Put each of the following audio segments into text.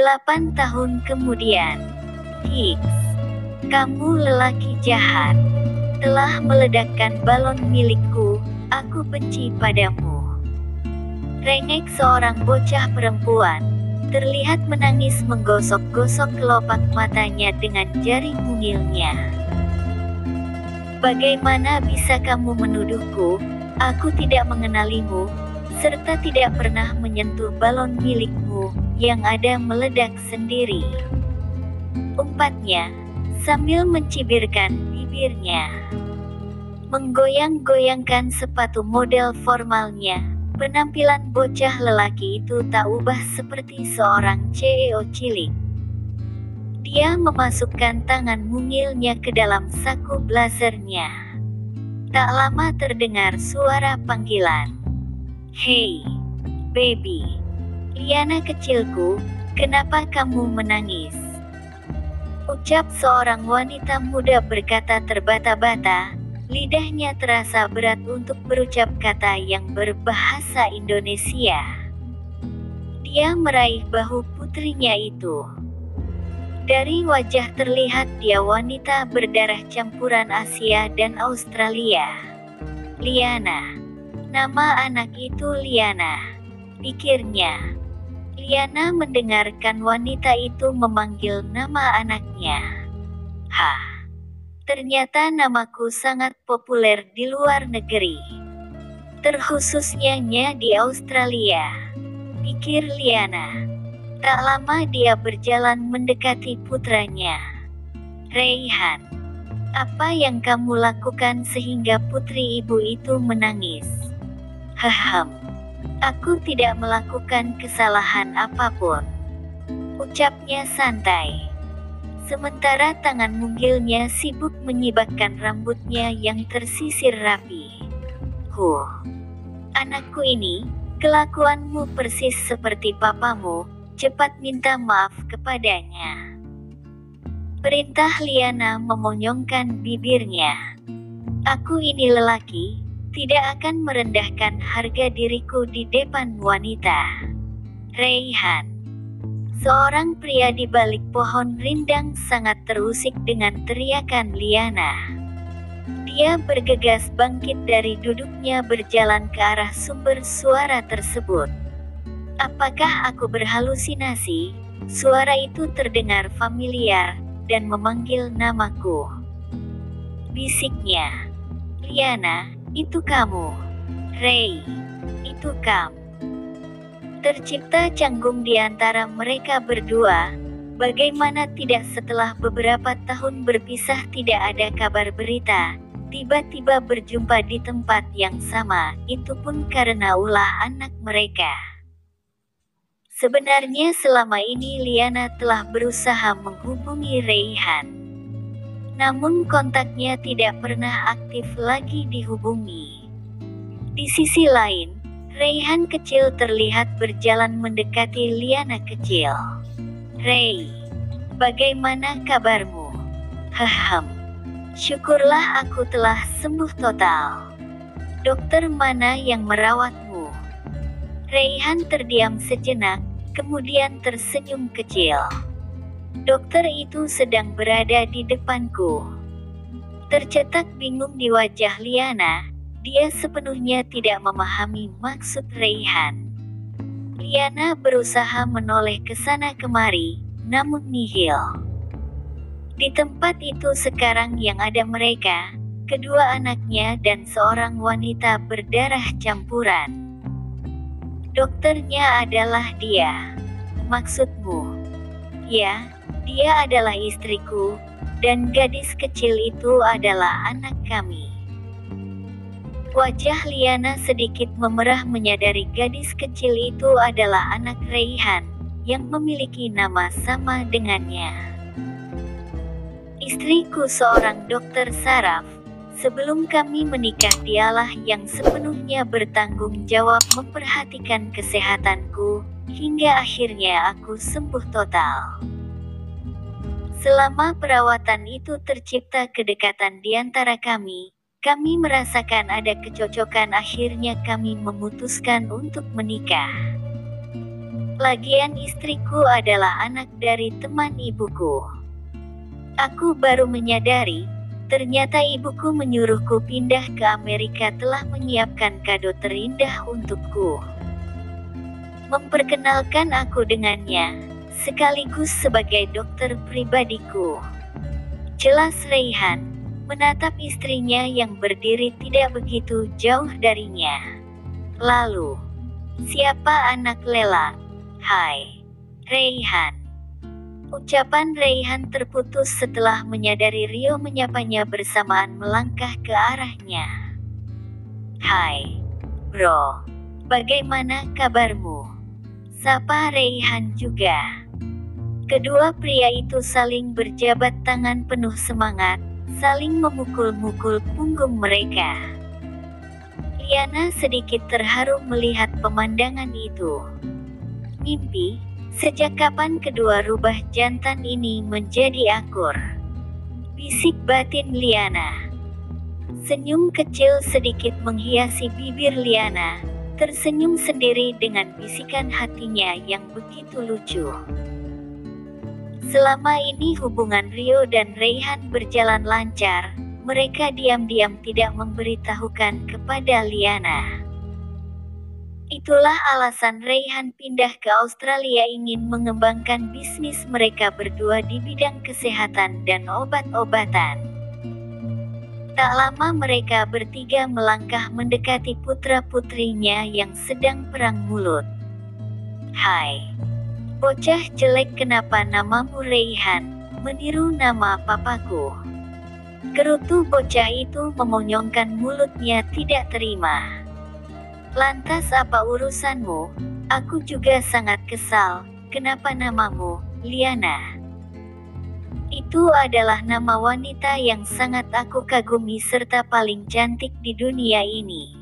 8 tahun kemudian. Hicks, kamu lelaki jahat. Telah meledakkan balon milikku, aku benci padamu. Rengek seorang bocah perempuan, terlihat menangis menggosok-gosok kelopak matanya dengan jari mungilnya. Bagaimana bisa kamu menuduhku? Aku tidak mengenalimu, serta tidak pernah menyentuh balon milikmu, yang ada meledak sendiri. Umpatnya, sambil mencibirkan bibirnya. Menggoyang-goyangkan sepatu model formalnya, penampilan bocah lelaki itu tak ubah seperti seorang CEO cilik. Dia memasukkan tangan mungilnya ke dalam saku blazernya. Tak lama terdengar suara panggilan. "Hei, baby. Liana kecilku, kenapa kamu menangis?" Ucap seorang wanita muda berkata terbata-bata, lidahnya terasa berat untuk berucap kata yang berbahasa Indonesia. Dia meraih bahu putrinya itu. Dari wajah terlihat dia wanita berdarah campuran Asia dan Australia. Liana. Nama anak itu Liana, pikirnya. Liana mendengarkan wanita itu memanggil nama anaknya. Hah, ternyata namaku sangat populer di luar negeri. Terkhususnya di Australia, pikir Liana. Tak lama dia berjalan mendekati putranya. "Raihan, apa yang kamu lakukan sehingga putri ibu itu menangis?" "Hahem, aku tidak melakukan kesalahan apapun," ucapnya santai. Sementara tangan mungilnya sibuk menyibakkan rambutnya yang tersisir rapi. Anakku ini, kelakuanmu persis seperti papamu, cepat minta maaf kepadanya." Perintah Liana memonyongkan bibirnya. "Aku ini lelaki, tidak akan merendahkan harga diriku di depan wanita." "Raihan." Seorang pria di balik pohon rindang sangat terusik dengan teriakan Liana. Dia bergegas bangkit dari duduknya berjalan ke arah sumber suara tersebut. "Apakah aku berhalusinasi?" Suara itu terdengar familiar, dan memanggil namaku. Bisiknya. "Liana, itu kamu. Ray, itu kamu." Tercipta canggung di antara mereka berdua. Bagaimana tidak setelah beberapa tahun berpisah tidak ada kabar berita, tiba-tiba berjumpa di tempat yang sama, itu pun karena ulah anak mereka. Sebenarnya selama ini Liana telah berusaha menghubungi Raihan. Namun kontaknya tidak pernah aktif lagi dihubungi. Di sisi lain, Raihan kecil terlihat berjalan mendekati Liana kecil. "Ray, bagaimana kabarmu?" "Hahem, syukurlah aku telah sembuh total." "Dokter mana yang merawatmu?" Raihan terdiam sejenak, kemudian tersenyum kecil. "Dokter itu sedang berada di depanku." Tercetak bingung di wajah Liana. Dia sepenuhnya tidak memahami maksud Raihan. Liana berusaha menoleh ke sana kemari, namun nihil. Di tempat itu sekarang yang ada mereka, kedua anaknya dan seorang wanita berdarah campuran. "Dokternya adalah dia. Maksudmu?" "Ya, dia adalah istriku, dan gadis kecil itu adalah anak kami." Wajah Liana sedikit memerah menyadari gadis kecil itu adalah anak Raihan, yang memiliki nama sama dengannya. "Istriku seorang dokter saraf. Sebelum kami menikah dialah yang sepenuhnya bertanggung jawab memperhatikan kesehatanku, hingga akhirnya aku sembuh total." Selama perawatan itu tercipta kedekatan di antara kami. Kami merasakan ada kecocokan, akhirnya kami memutuskan untuk menikah. Lagian istriku adalah anak dari teman ibuku. Aku baru menyadari, ternyata ibuku menyuruhku pindah ke Amerika telah menyiapkan kado terindah untukku. Memperkenalkan aku dengannya, sekaligus sebagai dokter pribadiku. Jelas Raihan, menatap istrinya yang berdiri tidak begitu jauh darinya. Lalu, siapa anak Lela? Hai, Raihan. Ucapan Raihan terputus setelah menyadari Rio menyapanya bersamaan melangkah ke arahnya. Hai, bro. Bagaimana kabarmu? Sapa Raihan juga. Kedua pria itu saling berjabat tangan penuh semangat, saling memukul-mukul punggung mereka. Liana sedikit terharu melihat pemandangan itu. Mimpi, sejak kapan kedua rubah jantan ini menjadi akur? Bisik batin Liana. Senyum kecil sedikit menghiasi bibir Liana, tersenyum sendiri dengan bisikan hatinya yang begitu lucu. Selama ini hubungan Rio dan Raihan berjalan lancar, mereka diam-diam tidak memberitahukan kepada Liana. Itulah alasan Raihan pindah ke Australia ingin mengembangkan bisnis mereka berdua di bidang kesehatan dan obat-obatan. Tak lama mereka bertiga melangkah mendekati putra-putrinya yang sedang perang mulut. Hai, bocah jelek, kenapa namamu Raihan? Meniru nama papaku. Gerutu bocah itu memonyongkan mulutnya tidak terima. Lantas apa urusanmu? Aku juga sangat kesal, kenapa namamu Liana? Itu adalah nama wanita yang sangat aku kagumi serta paling cantik di dunia ini.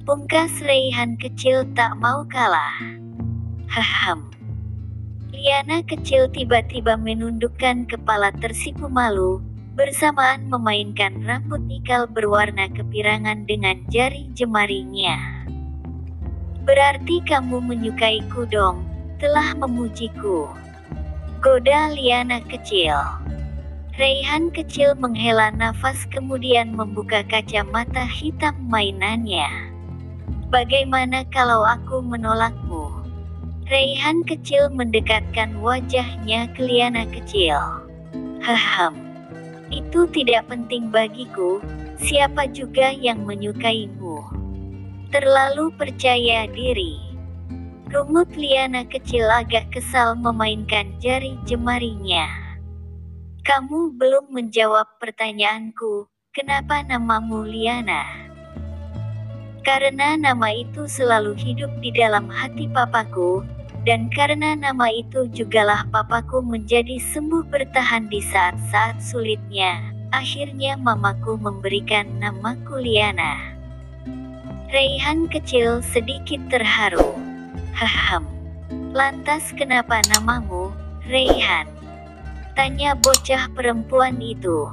Pungkas Raihan kecil tak mau kalah. Hahem. Liana kecil tiba-tiba menundukkan kepala tersipu malu, bersamaan memainkan rambut ikal berwarna kepirangan dengan jari jemarinya. Berarti kamu menyukaiku dong, telah memujiku. Goda Liana kecil. Raihan kecil menghela nafas kemudian membuka kacamata hitam mainannya. Bagaimana kalau aku menolakmu? Raihan kecil mendekatkan wajahnya ke Liana kecil. Hahem. Itu tidak penting bagiku, siapa juga yang menyukaimu. Terlalu percaya diri. Rumut Liana kecil agak kesal memainkan jari jemarinya. Kamu belum menjawab pertanyaanku, kenapa namamu Liana? Karena nama itu selalu hidup di dalam hati papaku, dan karena nama itu jugalah papaku menjadi sembuh bertahan di saat-saat sulitnya, akhirnya mamaku memberikan namaku Liana. Raihan kecil sedikit terharu. Hahem. Lantas kenapa namamu Raihan? Tanya bocah perempuan itu.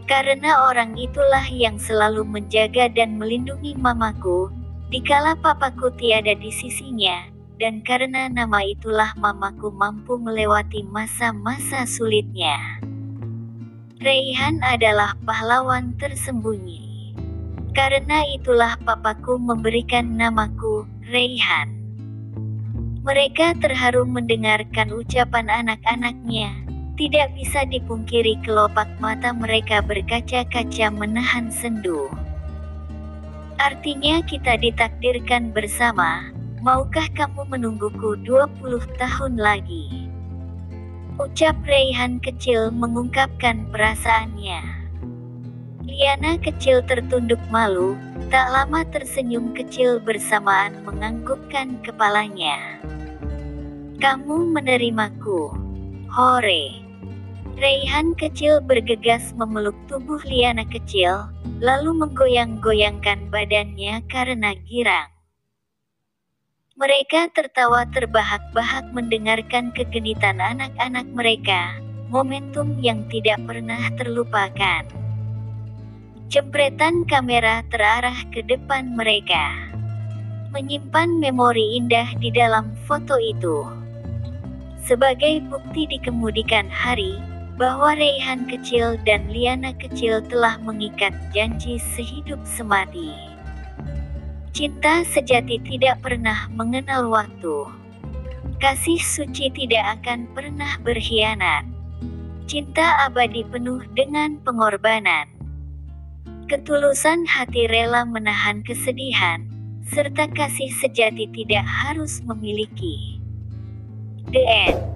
Karena orang itulah yang selalu menjaga dan melindungi mamaku, dikala papaku tiada di sisinya. Dan karena nama itulah mamaku mampu melewati masa-masa sulitnya. Raihan adalah pahlawan tersembunyi. Karena itulah papaku memberikan namaku Raihan. Mereka terharu mendengarkan ucapan anak-anaknya. Tidak bisa dipungkiri kelopak mata mereka berkaca-kaca menahan sendu. Artinya kita ditakdirkan bersama. Maukah kamu menungguku 20 tahun lagi? Ucap Raihan kecil mengungkapkan perasaannya. Liana kecil tertunduk malu, tak lama tersenyum kecil bersamaan menganggukkan kepalanya. Kamu menerimaku. Hore. Raihan kecil bergegas memeluk tubuh Liana kecil, lalu menggoyang-goyangkan badannya karena girang. Mereka tertawa terbahak-bahak mendengarkan kegenitan anak-anak mereka, momentum yang tidak pernah terlupakan. Jempretan kamera terarah ke depan mereka. menyimpan memori indah di dalam foto itu. Sebagai bukti di kemudian hari, bahwa Reyhan kecil dan Liana kecil telah mengikat janji sehidup semati. Cinta sejati tidak pernah mengenal waktu. Kasih suci tidak akan pernah berkhianat. Cinta abadi penuh dengan pengorbanan. Ketulusan hati rela menahan kesedihan, serta kasih sejati tidak harus memiliki. The End.